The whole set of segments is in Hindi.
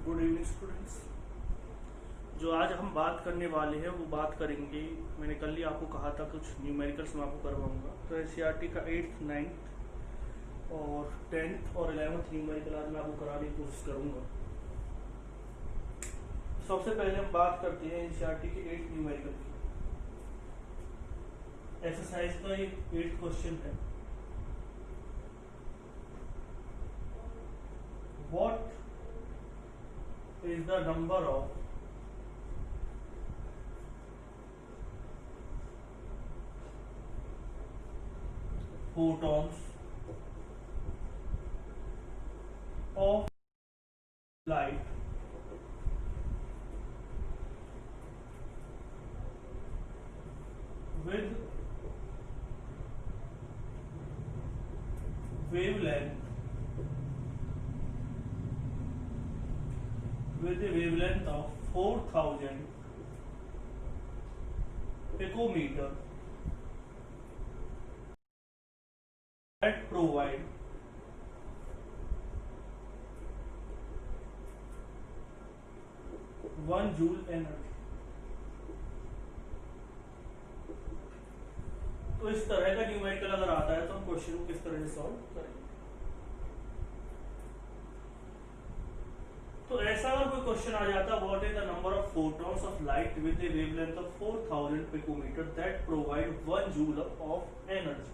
Good evening students. जो आज हम बात करने वाले हैं वो बात करेंगे, मैंने कल ही आपको कहा था कुछ न्यूमेरिकल्स मैं आपको करवाऊंगा। तो एनसीईआरटी का 8th 9th और 10th और 11th न्यूमेरिकल आज मैं आपको कराने की कोशिश करूंगा। सबसे पहले हम बात करते हैं एनसीईआरटी के 8th न्यूमेरिकल की। एक्सरसाइज का ये 8th क्वेश्चन है। What is the number of photons of light with a wavelength of 4000 picometer that provide one joule energy। तो इस तरह का न्यूमेरिकल अगर आता है तो हम क्वेश्चन को किस तरह से सॉल्व करेंगे। तो ऐसा अगर कोई क्वेश्चन आ जाता, what is the number of photons of light with a wavelength of 4000 picometre that provide 1 joule of energy.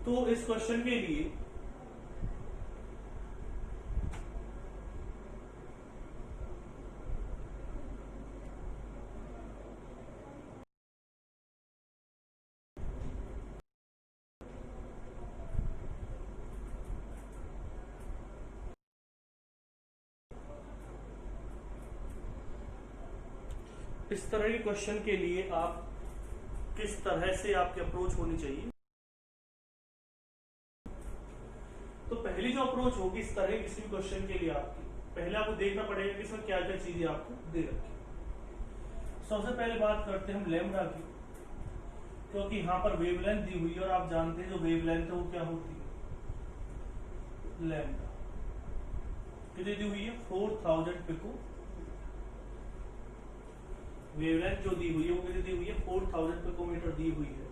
तो इस क्वेश्चन के लिए इस तरह के क्वेश्चन के लिए आप किस तरह से आपकी अप्रोच होनी चाहिए। तो पहली जो अप्रोच होगी इस तरह किसी भी क्वेश्चन के लिए आपकी, पहले आपको देखना पड़ेगा कि इसमें क्या क्या चीजें आपको दे रखी। सबसे पहले बात करते हैं हम लैम्डा की, क्योंकि यहाँ पर वेवलेंथ दी हुई है और आप जानते हैं जो वेवलेंथ है वो क्या होती है, लैम्डा। कितनी दी हुई है, 4000 पिको। वेवलेंथ जो दी हुई है वो कितनी दी हुई है, 4000 पिकोमीटर दी हुई है।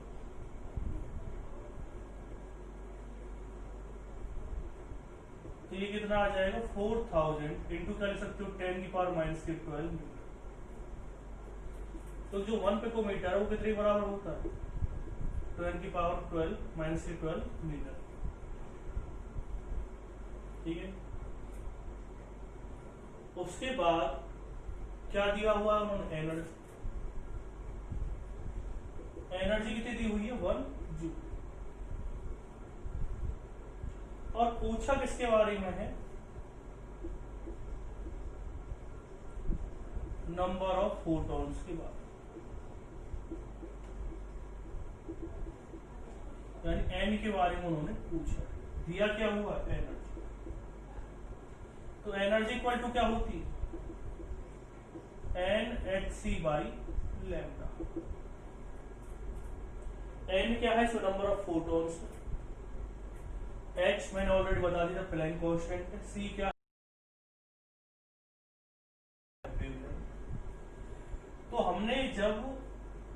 तो ये कितना आ जाएगा, 4000 इंटू क्या लिख सकते हो, 10 की पावर -12 मीटर। तो जो 1 पिकोमीटर है वो कितने बराबर होता है, 10 की पावर 12 मीटर। ठीक है। उसके बाद क्या दिया हुआ है उन्होंने, एनर्जी। एनर्जी कितनी दी हुई है, 1 जूल। और पूछा किसके बारे में है, नंबर ऑफ फोटॉन्स के बारे में, यानी एन के बारे में उन्होंने पूछा। दिया क्या हुआ, एनर्जी। तो एनर्जी इक्वल टू क्या होती है, N H C by lambda. N क्या है, so number of photons. H मैंने ऑलरेडी बता दिया, प्लैंक कांस्टेंट है। सी क्या, तो हमने जब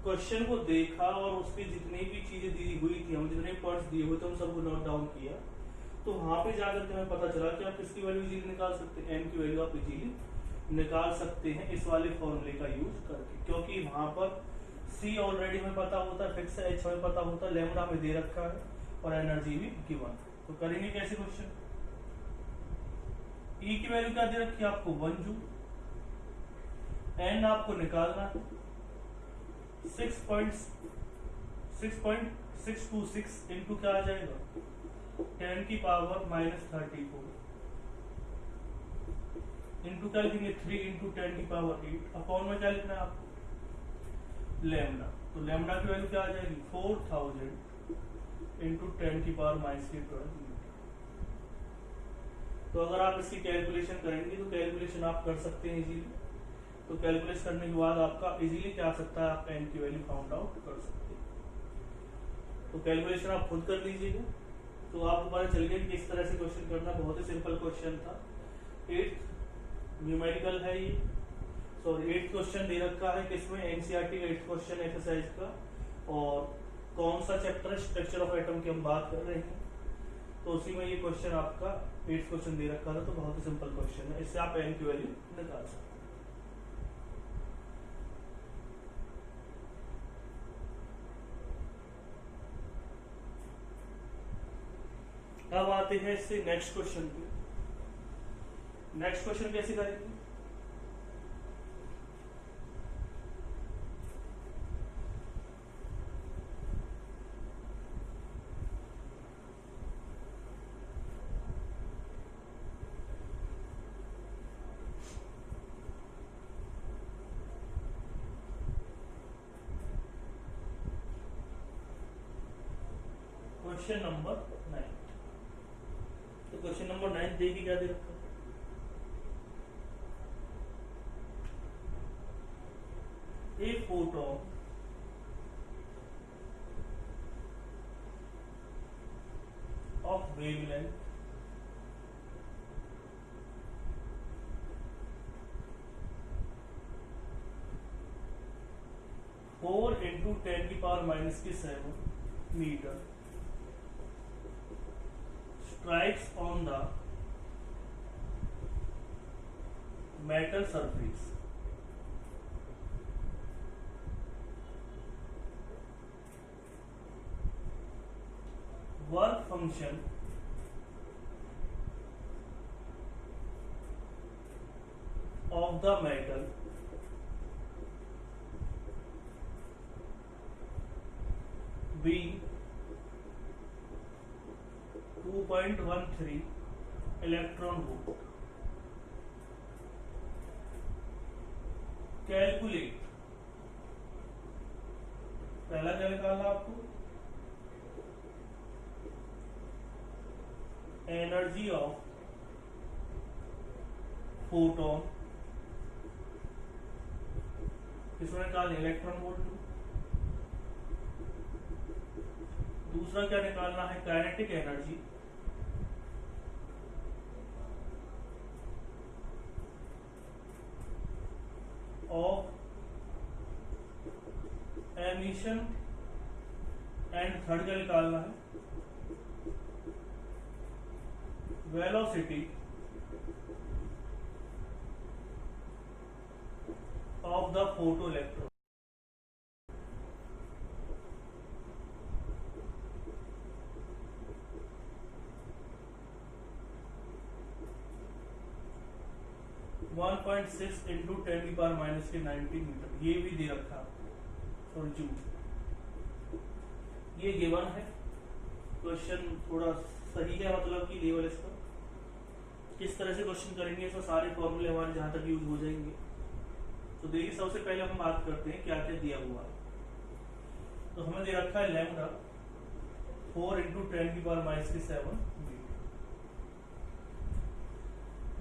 क्वेश्चन को देखा और उसकी जितनी भी चीजें दी हुई थी, हम जितने पार्ट्स दिए हुए थे हम सबको नोट डाउन किया। तो वहां पे जाकर के हमें पता चला कि आप किसकी वैल्यू इजीली निकाल सकते हैं, एन की वैल्यू आप इजीली निकाल सकते हैं इस वाले फॉर्मूले का यूज करके, क्योंकि वहां पर सी ऑलरेडी हमें पता होता है, फिक्स एच हमें पता होता है, लैम्डा में दे रखा है और एनर्जी भी गिवन। तो करेंगे कैसे क्वेश्चन, ई की वैल्यू क्या दे रखी है आपको, 1 जूल। एन आपको निकालना है 6.626 इंटू क्या आ जाएगा, 10 की पावर -34 इंटू क्या लिखेंगे, 3 इंटू 10 की पावर 8 अपॉन में क्या लिखना है आपको, लैम्डा। तो लैम्डा की वैल्यू क्या आ जाएगी, 4000 इंटू 10 की पावर -12 मीटर। तो अगर आप इसकी कैलकुलेशन करेंगे तो कैलकुलेशन आप कर सकते हैं इजीली। तो कैलकुलेट करने के बाद आपका इजीली क्या आ सकता है, आप एन की वैल्यू फाउंड आउट कर सकते हैं। तो कैलकुलेशन आप खुद कर लीजिएगा, तो आपको पता चल गया कि किस तरह से क्वेश्चन करना। बहुत ही सिंपल क्वेश्चन था। एट्थ न्यूमेरिकल है ये, सॉरी एट्थ क्वेश्चन दे रखा है किसमें, एनसीईआरटी का एट्थ क्वेश्चन एक्सरसाइज का। और कौन सा चैप्टर, स्ट्रक्चर ऑफ एटम की हम बात कर रहे हैं, तो उसी में ये क्वेश्चन आपका एट्थ क्वेश्चन दे रखा था। तो बहुत ही सिंपल क्वेश्चन है, इससे आप एन की वैल्यू निकाल सकते हैं। अब आते हैं इससे नेक्स्ट क्वेश्चन पे। नेक्स्ट क्वेश्चन कैसे करेंगे, क्वेश्चन नंबर 9। तो क्वेश्चन नंबर 9 देखिए क्या दे रखा है। A photon of wavelength 4 into 10⁻⁻⁷ meter strikes on the metal surface work function of the metal being 2.13 electron volt. Calculate, पहला क्या निकालना आपको, एनर्जी ऑफ फोटोन, किसमें निकालना, इलेक्ट्रॉन वोल्ट में। दूसरा क्या निकालना है, kinetic energy of emission, and third क्या निकालना है, velocity of the photoelectron. One 1.6 into 10⁻⁻⁹ metre, ये भी दे रखा और जूल, ये गिवन है। क्वेश्चन थोड़ा सही है, मतलब कि लेवल इसका किस तरह से क्वेश्चन करेंगे, इसमें सारे फॉर्मूले हमारे जहां तक यूज हो जाएंगे। तो देखिए सबसे पहले हम बात करते हैं क्या क्या दिया हुआ है। तो हमें दे रखा है लैम्डा 4 इंटू 10⁻⁷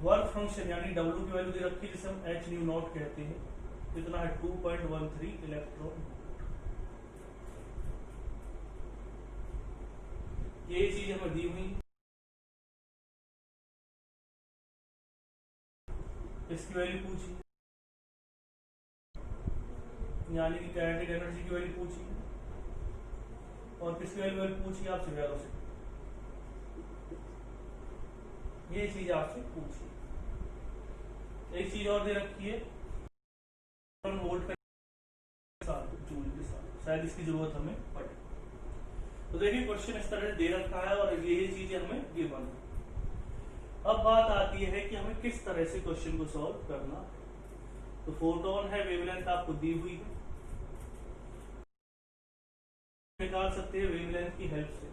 वर्क फंक्शन यानी डब्ल्यू की वैल्यू दे रखी है जिसे हम एच न्यू नॉट कहते हैं, कितना है 2.13 इलेक्ट्रॉन। ये चीज हमें दी हुई, इसकी वैल्यू पूछी, यानी कि काइनेटिक एनर्जी की वैल्यू पूछी, और किसकी वैल्यू पूछी आपसे, वेलोसिटी, ये चीज आपसे पूछी। एक चीज और दे रखी है वोल्ट के साथ, जूल के साथ, शायद इसकी जरूरत हमें पड़े। तो देखिए क्वेश्चन इस तरह से दे रखा है और ये चीजें हमें गिवन है। अब बात आती है कि हमें किस तरह से क्वेश्चन को सॉल्व करना। तो फोटोन है, वेवलेंथ आपको दी हुई है, निकाल सकते हैं वेवलेंथ की हेल्प से,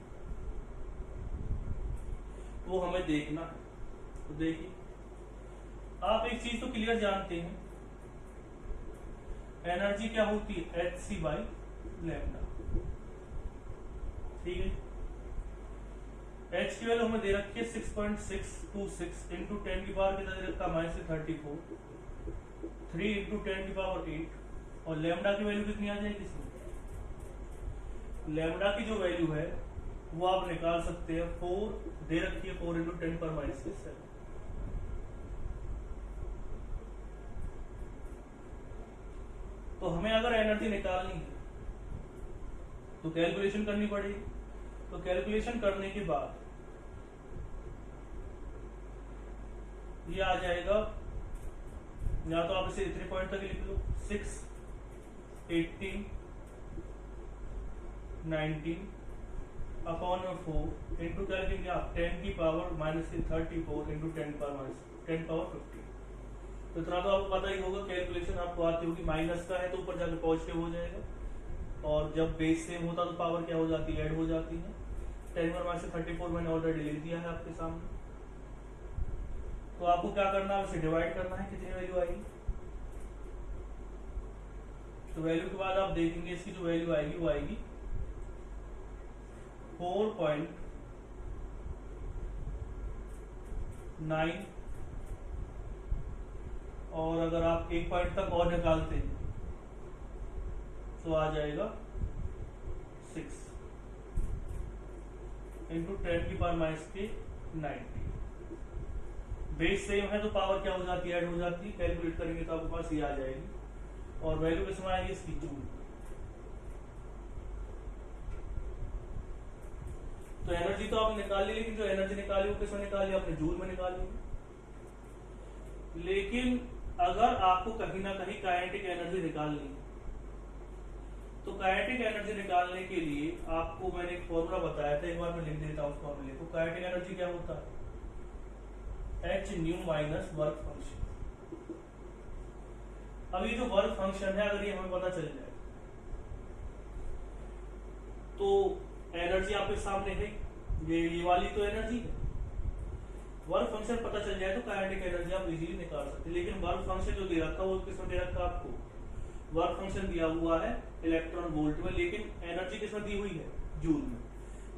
वो हमें देखना है। तो देखिए आप एक चीज तो क्लियर जानते हैं, एनर्जी क्या होती है, hc/λ, ठीक है। एच की वैल्यू हमें दे रखी है 6.626 इंटू 10 की पावर कितना दे रखा है, -34, 3 इंटू 10 की पावर 8, और लैम्डा की वैल्यू कितनी आ जाएगी इसमें, लैम्डा की जो वैल्यू है वो आप निकाल सकते हैं, 4 दे रखी है, 4 इंटू 10⁻⁷। तो हमें अगर एनर्जी निकालनी है तो कैलकुलेशन करनी पड़ेगी। तो कैलकुलेशन करने के बाद ये आ जाएगा, या तो आप इसे इतने पॉइंट तक लिख लो, 6, 18, 19 अपॉन 4 इंटू क्या लिखेंगे आप 10 की पावर -34 इंटू 10 पावर 15। तो इतना तो आपको पता ही होगा, कैलकुलेशन आपको आती होगी। माइनस का है तो ऊपर जाकर पॉजिटिव हो जाएगा, और जब बेस सेम होता तो पावर क्या हो जाती है, ऐड हो जाती है। 10 पर -34 मैंने ऑलरेडी लिख दिया है आपके सामने। तो आपको क्या करना है, उसे डिवाइड करना है, कितनी वैल्यू आएगी। तो वैल्यू के बाद आप देखेंगे इसकी जो वैल्यू आएगी वो आएगी 4.9, और अगर आप एक पॉइंट तक और निकालते हैं तो आ जाएगा 6 इंटू 10 की पावर -90। बेस सेम है तो पावर क्या हो जाती है, ऐड हो जाती है। कैलकुलेट करेंगे तो आपके पास ये आ जाएगी, और वैल्यू किस में आएगी इसकी, जूल। तो एनर्जी तो आपने निकाली, लेकिन जो एनर्जी निकाली वो किस में निकाली, आपने जूल में निकाली। लेकिन अगर आपको कहीं ना कहीं काइनेटिक एनर्जी निकालनी है, तो काइनेटिक एनर्जी निकालने के लिए आपको मैंने एक फॉर्मूला बताया था, एक बार मैं लिख देता हूं उस फॉर्मूले को। काइनेटिक एनर्जी क्या होता है, h new minus work function. अब ये जो वर्क फंक्शन है, अगर ये हमें पता चल जाए तो एनर्जी आपके सामने है, ये वाली तो एनर्जी है। वर्क फंक्शन पता चल जाए तो काइनेटिक एनर्जी आप इजीली निकाल सकते हैं। लेकिन वर्क फंक्शन जो दे रखा है वो किसमें दे रखा है आपको, वर्क फंक्शन दिया हुआ है इलेक्ट्रॉन वोल्ट में, लेकिन एनर्जी किसमें दी हुई है, जूल में।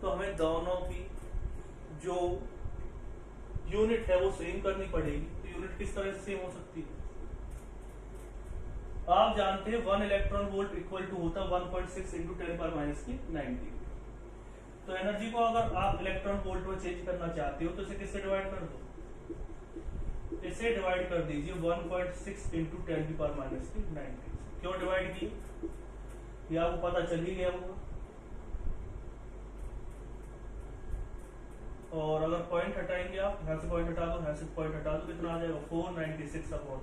तो हमें दोनों की जो यूनिट है वो सेम करनी पड़ेगी। तो यूनिट किस तरह से सेम हो सकती है, आप जानते हैं 1 इलेक्ट्रॉन वोल्ट इक्वल टू होता है 1.6 इंटू 10 पर -90। तो एनर्जी को अगर आप इलेक्ट्रॉन वोल्ट में चेंज करना चाहते हो तो इसे किससे डिवाइड कर दो, इसे डिवाइड कर दीजिए 1.6 इंटू 10 की पावर -90। क्यों डिवाइड किए, ये आपको पता चल ही गया होगा। और अगर पॉइंट हटाएंगे आप, यहाँ से पॉइंट हटा दो, यहाँ से पॉइंट हटा दो, कितना आ जाएगा 496 अपॉन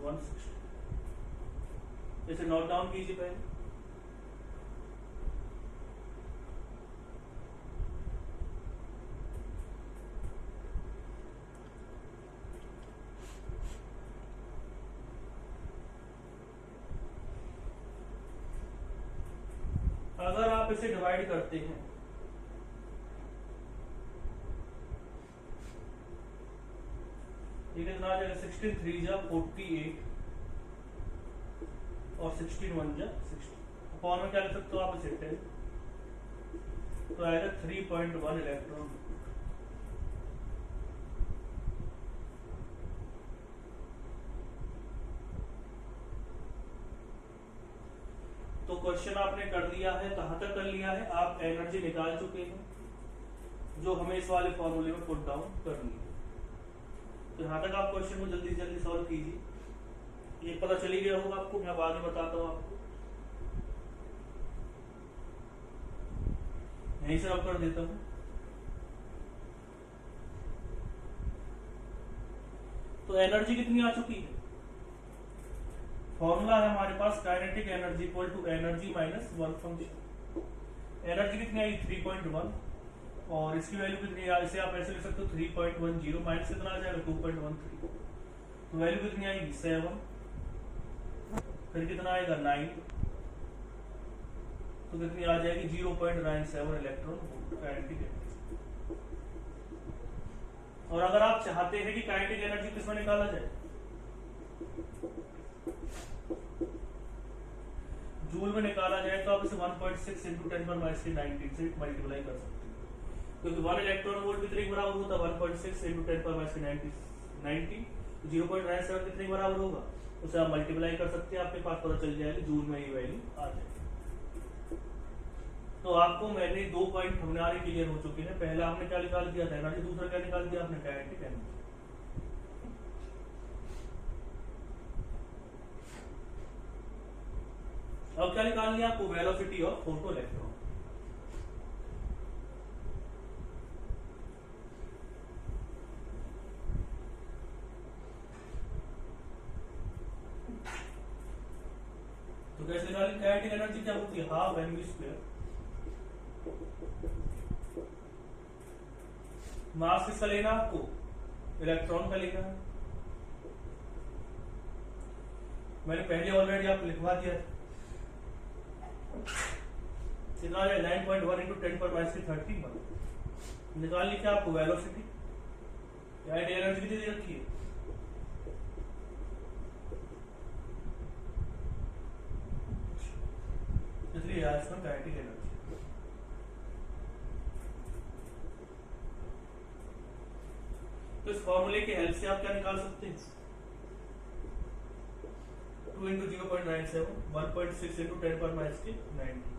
160। इसे नोट डाउन कीजिए पहले। अगर आप इसे डिवाइड करते हैं ये कितना आ जाएगा, 16 3 जा 48 और 16 1 जा 60। अपॉन में क्या लिख सकते हो आप इसे 10, तो आएगा 3.1 इलेक्ट्रॉन। तो क्वेश्चन आपने कर लिया है, कहां तक कर लिया है, आप एनर्जी निकाल चुके हैं जो हमें इस वाले फॉर्मूले में पुट डाउन करनी है। तो यहां तक आप क्वेश्चन को जल्दी से जल्दी सॉल्व कीजिए। ये पता चली गया होगा आपको, मैं अब आगे बताता हूं आपको। यहीं से अब कर देता हूं। तो एनर्जी कितनी आ चुकी है, फॉर्मूला है हमारे पास kinetic energy equal to energy minus work function. Energy कितनी आई 3.1, और इसकी वैल्यू कितनी है, इसे आप ऐसे लिख सकते हो 3.10 माइनस कितना आ जाएगा 2.13। तो वैल्यू कितनी आएगी 7, फिर कितना आएगा 9, तो कितनी आ जाएगी 0.97 इलेक्ट्रॉन वोल्ट काइनेटिक एनर्जी। और अगर आप चाहते हैं कि काइनेटिक एनर्जी किसमें निकाला जाए, जूल में निकाला जाए, तो आप इसे 1.6 इंटू 10 पर -90 से मल्टीप्लाई कर सकते हैं, क्योंकि 1 इलेक्ट्रॉन वोल्ट कितने के बराबर होता है 1.6 इंटू 10 पर -90। 0.97 कितने के बराबर होगा, उसे आप मल्टीप्लाई कर सकते हैं, आपके पास पता चल जाएगा जूल में ये वैल्यू आ जाएगी। तो आपको मैंने 2 पॉइंट हमारे क्लियर हो चुके हैं। पहला हमने क्या निकाल दिया था एनर्जी, दूसरा क्या निकाल दिया आपने काइनेटिक एनर्जी। अब क्या निकालनी है आपको? Velocity of photo electron. तो कैसे निकालेंगे? काइनेटिक एनर्जी क्या होती है? Half m v square. Mass किसका लेना है आपको? इलेक्ट्रॉन का लेना है। मैंने पहले ऑलरेडी आपको लिखवा दिया है। कितना है? 9.1 इंटू 10 पर माइनस 31। निकालनी क्या आपको? वेलोसिटी। काइनेटिक एनर्जी कितनी दे रखी है? इसलिए यार इसमें काइनेटिक एनर्जी। तो इस फॉर्मूले के हेल्प से आप क्या निकाल सकते हैं? 2 इंटू 0.97 1.6 इंटू 10 पर माइनस 90।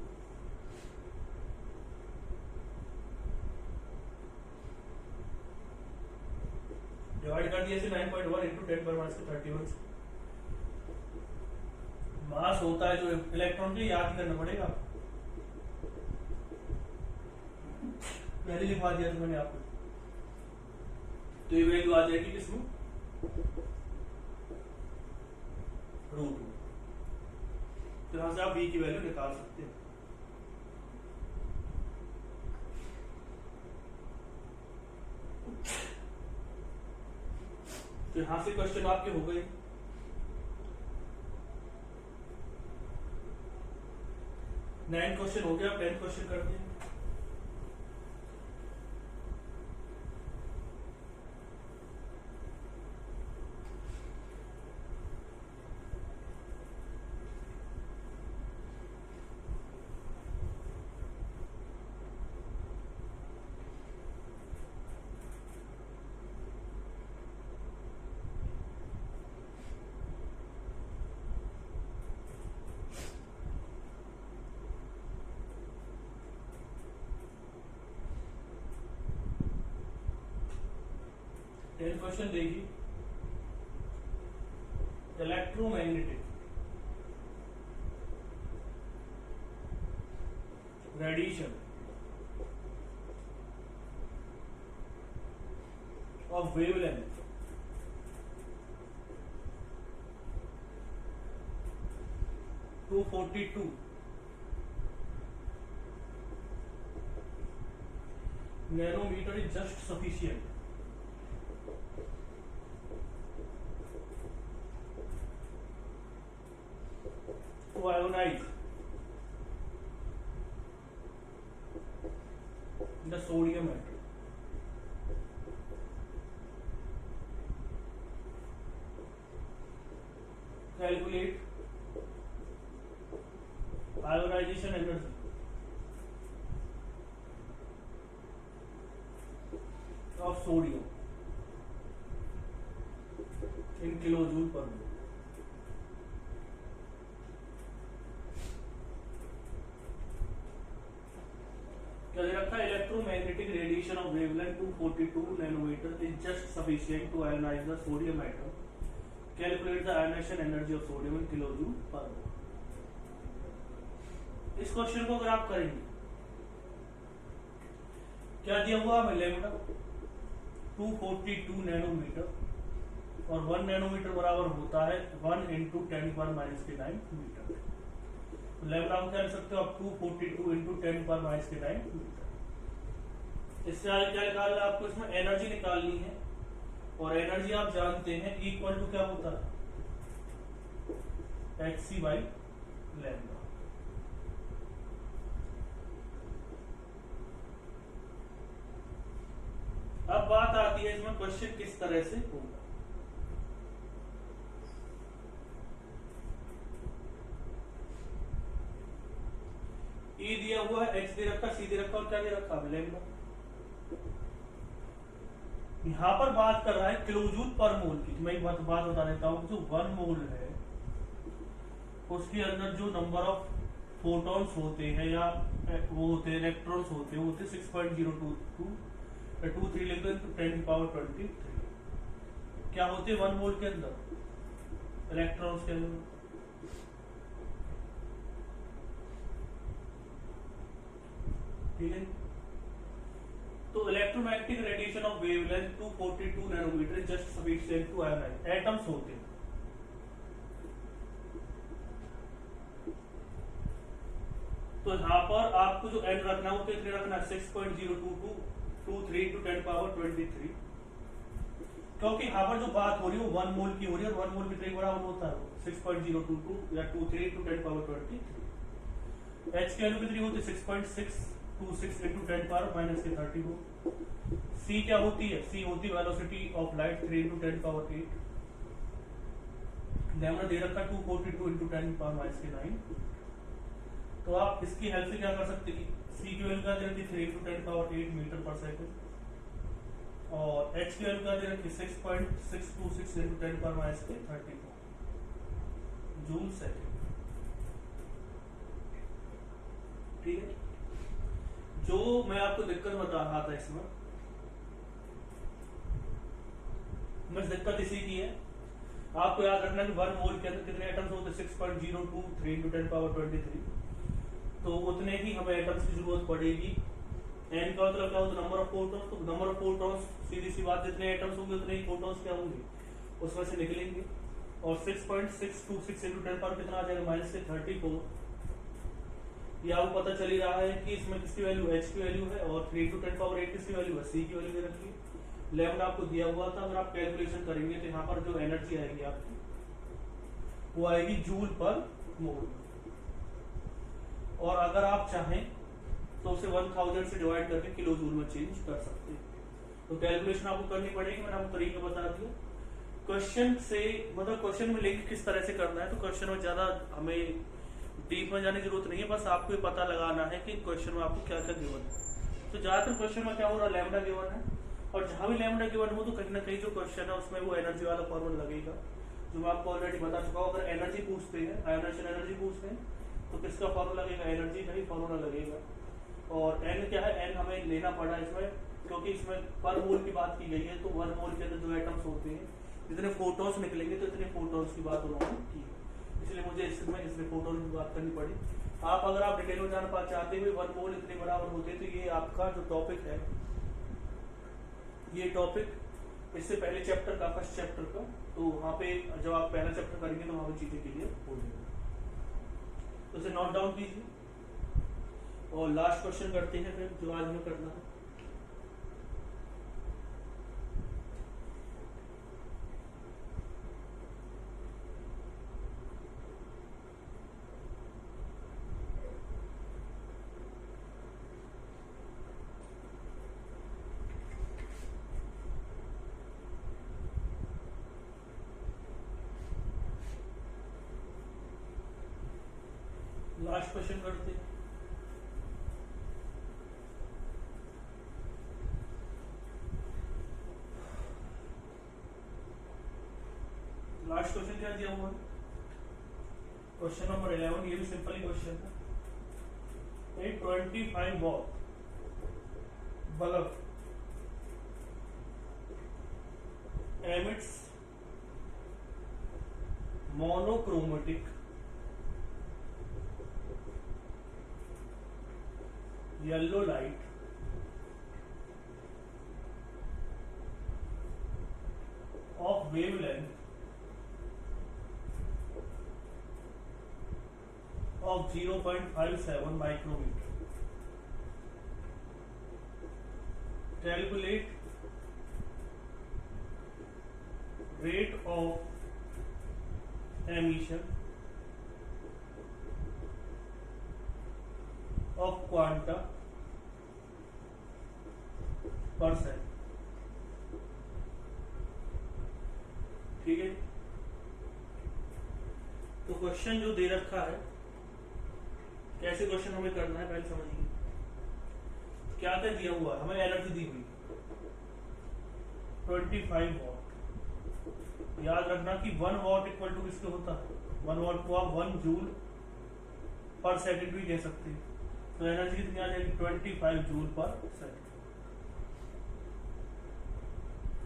डिवाइड कर दिया 9.1 इंटू 10 पर माइनस 31 से। मास होता है जो इलेक्ट्रॉन के, याद करना पड़ेगा। पहले लिखवा दिया था मैंने आपको। तो ये वैल्यू आ जाएगी किसमें? √2। तो यहां से आप v की वैल्यू निकाल सकते हैं। तो यहां से क्वेश्चन आपके हो गए। 9 क्वेश्चन हो गया। 10 क्वेश्चन करते हैं। क्वेश्चन देखिए, electromagnetic radiation of wavelength two 42 nanometer is just sufficient to ionize the sodium atom. Calculate ionization energy of sodium in kilojoule per mole. क्या दे रखा है? Electromagnetic radiation of wavelength 242 nanometre is just sufficient to ionise the sodium atom. Calculate the ionisation energy of sodium in kilojoule per mole. इस क्वेश्चन को अगर आप करेंगे, क्या दिया हुआ हमें? लैम्डा 242 नैनोमीटर और 1 नैनोमीटर बराबर होता है 1 इंटू 10 पर माइनस के 9 मीटर. लैम्डा को क्या लिख सकते हो आप? 242 इंटू 10 पर माइनस के 9 मीटर. इससे आगे क्या निकालना है आपको? इसमें एनर्जी निकालनी है और एनर्जी आप जानते हैं इक्वल टू क्या होता है? hc by lambda. अब बात आती है इसमें क्वेश्चन किस तरह से होगा. E दिया हुआ है, x दे रखा, c दे रखा और क्या दे रखा? लैम्डा. यहां पर बात कर रहा है किलोजूल पर मोल की. मैं एक बात बता देता हूं, जो 1 मोल है उसके अंदर जो नंबर ऑफ फोटॉन्स होते हैं या वो होते हैं इलेक्ट्रॉन्स होते हैं, वो होते 6.022 23 लिख दो तो 10 पावर 23. क्या होते हैं 1 मोल के अंदर? इलेक्ट्रॉन्स के अंदर. ठीक है। तो electromagnetic radiation of wavelength 242 nanometre just sufficient to ionise atoms होते हैं। तो यहाँ पर आपको जो n रखना है वो कितने रखना है 6.02223 टू 10 पावर 23, क्योंकि यहाँ पर जो बात हो रही है वो 1 मोल की हो रही है और 1 मोल कितने बराबर होता है 6.022 या 23 टू 10 पावर 23। h की वैल्यू कितनी होती है 6.626 इंटू 10 पावर माइनस के 30 हो। c क्या होती है, c होती है velocity of light 3 into 10 power 8। Lambda दे रखा 242 इंटू 10 पावर माइनस के 9। तो आप इसकी हेल्प से क्या कर सकते हैं, c की वैल्यू क्या दे रखी 3 इंटू 10 पावर 8 मीटर पर सेकंड और h की वैल्यू क्या दे रखी 6.626 इंटू 10 पावर माइनस के 30 जूल सेकंड। ठीक है। जो मैं आपको दिक्कत बता रहा था इसमें दिक्कत इसी की है, आपको याद रखना कि 1 मोल के अंदर कितने एटम्स होते हैं 6.023 इंटू 10 पावर 23। तो उतने ही हमें एटम्स की जरूरत पड़ेगी। n का मतलब क्या होता है नंबर ऑफ प्रोटॉन्स। तो नंबर ऑफ प्रोटॉन्स सीधी सी बात जितने एटम्स होंगे उतने ही प्रोटॉन्स क्या होंगे उसमें से निकलेंगे। और 6.626 इंटू 10 पावर कितना आ जाएगा माइनस के 34। ये आपको पता चल ही रहा है कि इसमें किसकी वैल्यू h की वैल्यू है और 3 इंटू 10 पावर 8 किसकी वैल्यू है c की वैल्यू दे रखी है। लैम्डा आपको दिया हुआ था, अगर आप कैलकुलेशन करेंगे तो यहाँ पर जो एनर्जी आएगी आपकी वो आएगी जूल पर मोल। और अगर आप चाहें तो उसे 1000 से डिवाइड करके किलो जूल में चेंज कर सकते हैं। तो कैलकुलेशन आपको करनी पड़ेगी, मैंने आपको तरीका बता दिया। क्वेश्चन से मतलब क्वेश्चन में लिंक किस तरह से करना है, तो क्वेश्चन में ज्यादा हमें डीप में जाने की जरूरत नहीं है, बस आपको ये पता लगाना है कि क्वेश्चन में आपको क्या क्या गिवन है। तो ज्यादातर क्वेश्चन में क्या हो रहा है लैम्डा गिवन है और जहां भी लैम्डा गिवन हो तो कहीं ना कहीं जो क्वेश्चन है उसमें वो एनर्जी वाला फॉर्मूला लगेगा जो मैं आपको ऑलरेडी बता चुका हूँ। अगर एनर्जी पूछते हैं आयोनाइजेशन एनर्जी पूछते हैं तो किसका फॉर्मूला लगेगा, एनर्जी का ही फॉर्मूला लगेगा। और n क्या है, n हमें लेना पड़ा इसमें क्योंकि इसमें पर मोल की बात की गई है। तो 1 मोल के अंदर जो एटम्स होते हैं जितने फोटॉन्स निकलेंगे तो इतने फोटॉन्स की बात उन्होंने की, इसलिए मुझे इसमें फोटॉन की बात करनी पड़ी। आप अगर आप डिटेल में जानना चाहते हुए 1 मोल इतने बराबर होते तो ये आपका जो टॉपिक है, ये टॉपिक इससे पहले चैप्टर का फर्स्ट चैप्टर का, तो वहां पे जब आप पहला चैप्टर करेंगे तो वहां पे चीजें क्लियर हो जाएंगी। तो इसे नोट डाउन कीजिए और लास्ट क्वेश्चन करते हैं फिर जो आज हमें करना है। लास्ट क्वेश्चन करते हैं। लास्ट क्वेश्चन क्या दिया हुआ है, क्वेश्चन नंबर 11। ये भी सिंपल ही क्वेश्चन है। 25 what bulb emits monochromatic yellow light of wavelength of 0.57 micrometer. Calculate rate of emission of quanta per second. ठीक है। तो क्वेश्चन जो दे रखा है, कैसे क्वेश्चन हमें करना है पहले समझिए। क्या क्या दिया हुआ है, हमें एनर्जी दी हुई 25 वॉट। याद रखना कि 1 वॉट इक्वल टू किसके होता है, 1 वॉट को आप 1 जूल पर सेकंड भी कह सकते हैं। तो एनर्जी कितनी आ जाएगी 25 जूल पर सेकंड।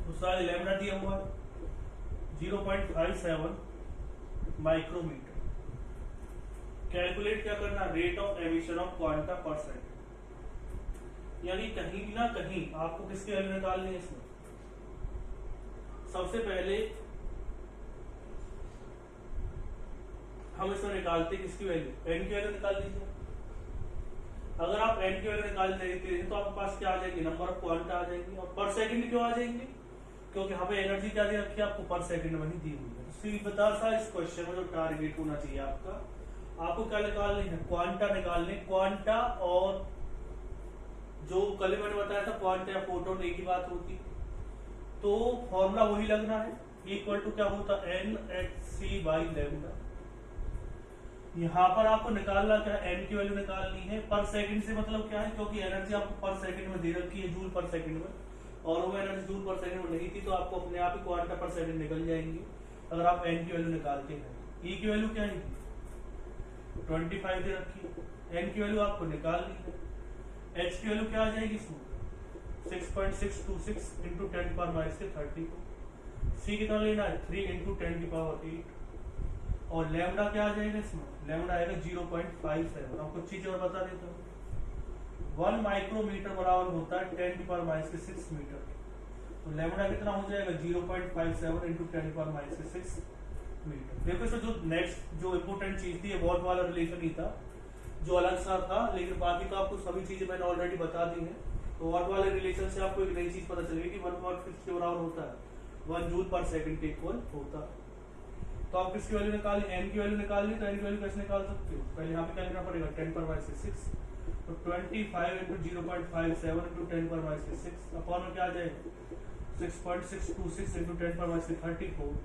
तो सारे लैम्डा दिया हुआ 0.57 माइक्रोमीटर। कैलकुलेट क्या करना, rate of emission of quanta पर सेकंड। यानी कहीं ना कहीं आपको किसकी वैल्यू निकालनी है इसमें। सबसे पहले हम इसमें निकालते किसकी वैल्यू, एन की वैल्यू निकाल लीजिए। अगर आप एन की वैल्यू निकाल लेते हैं तो आपके पास क्या आ जाएगी, नंबर ऑफ क्वांटा आ जाएंगी। और पर सेकंड क्यों आ जाएंगी, क्योंकि यहाँ पे एनर्जी क्या दे रखी है आपको, पर सेकंड में ही दी हुई है। सीधा सा इस क्वेश्चन में जो टारगेट होना चाहिए आपको क्या निकालनी है, क्वांटा निकालने। क्वांटा और जो कल मैंने बताया था क्वांटा या फोटोन एक ही बात होती, तो फॉर्मूला वही लगना है, इक्वल टू क्या होता है, N H C by lambda. यहाँ पर आपको निकालना क्या है, एन की वैल्यू निकालनी है। पर सेकंड से मतलब क्या है, क्योंकि एनर्जी आपको पर सेकंड में दे रखी है, जूल पर सेकंड में, और वो एनर्जी जूल पर सेकंड में नहीं थी, तो आपको अपने आप ही क्वांटा पर सेकंड निकल जाएंगी अगर आप एन की वैल्यू निकालते हैं। ई की वैल्यू क्या है, 25 दे रखी है, एन की वैल्यू आपको निकालनी है। एच की वैल्यू क्या आ जाएगी इसमें, 6.626 इंटू 10 पावर माइनस के 30 को। सी कितना लेना है, 3 इंटू 10 की पावर 8। और लैम्डा क्या आ जाएगा इसमें, लैम्डा आएगा 0.57। आपको चीज और बता देता हूँ, 1 माइक्रोमीटर बराबर होता है 10 की पावर माइनस के 6 मीटर। तो लैम्डा कितना हो जाएगा, 0.57 इंटू 10 की पावर माइनस के 6 मीटर। देखो इसमें जो नेक्स्ट जो इम्पोर्टेंट चीज थी, वॉट वाला रिलेशन ही था जो अलग सा था, लेकिन बाकी तो आपको सभी चीजें मैंने ऑलरेडी बता दी हैं। तो वॉट वाले रिलेशन से आपको एक नई चीज पता चलेगी कि 1 वॉट किसके बराबर होता है, 1 जूल पर सेकंड के इक्वल होता है। तो आप किसकी वैल्यू निकाली, एन की वैल्यू निकालनी, तो एन की वैल्यू कैसे निकाल सकते हो, पहले यहाँ पे क्या लिखना पड़ेगा, 10 पर माइनस 6, तो 25 इंटू 0.57 इंटू 10 पर माइनस 6 अपॉन में क्या आ जाएगा, 6.626 इंटू 10 पर माइनस 34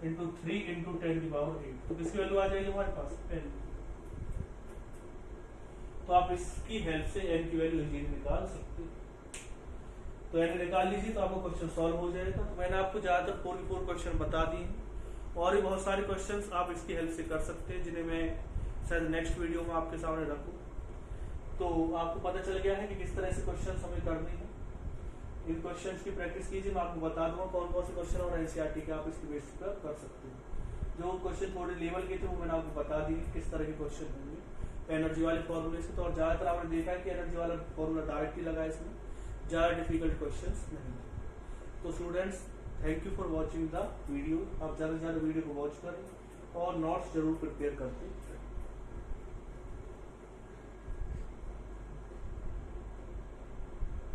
इंटू 3 इंटू 10 की पावर 8। तो किसकी वैल्यू आ जाएगी हमारे पास, एन। तो आप इसकी हेल्प से एन की वैल्यू इजीली निकाल सकते हैं। तो एन निकाल लीजिए तो आपको क्वेश्चन सॉल्व हो जाएगा। तो मैंने आपको ज्यादातर 4 क्वेश्चन बता दिए, और भी बहुत सारे क्वेश्चंस आप इसकी हेल्प से कर सकते हैं, जिन्हें मैं शायद नेक्स्ट वीडियो में आपके सामने रखूं। तो आपको पता चल गया है कि किस तरह से क्वेश्चंस हमें करने हैं। इन क्वेश्चंस की प्रैक्टिस कीजिए, मैं आपको बता दूंगा कौन कौन से क्वेश्चन और एनसीईआरटी के आप इसकी बेसिस पर कर सकते हैं। जो क्वेश्चन थोड़े लेवल के थे वो मैंने आपको बता दिए किस तरह के क्वेश्चन होंगे एनर्जी वाले फॉर्मूले से। तो और ज्यादातर आपने देखा है कि एनर्जी वाला फॉर्मूला डायरेक्टली लगा है, इसमें ज्यादा डिफिकल्ट क्वेश्चन नहीं। तो students, thank you for watching the video. आप ज़्यादा से ज़्यादा वीडियो को वॉच करें और नोट्स जरूर प्रिपेयर करते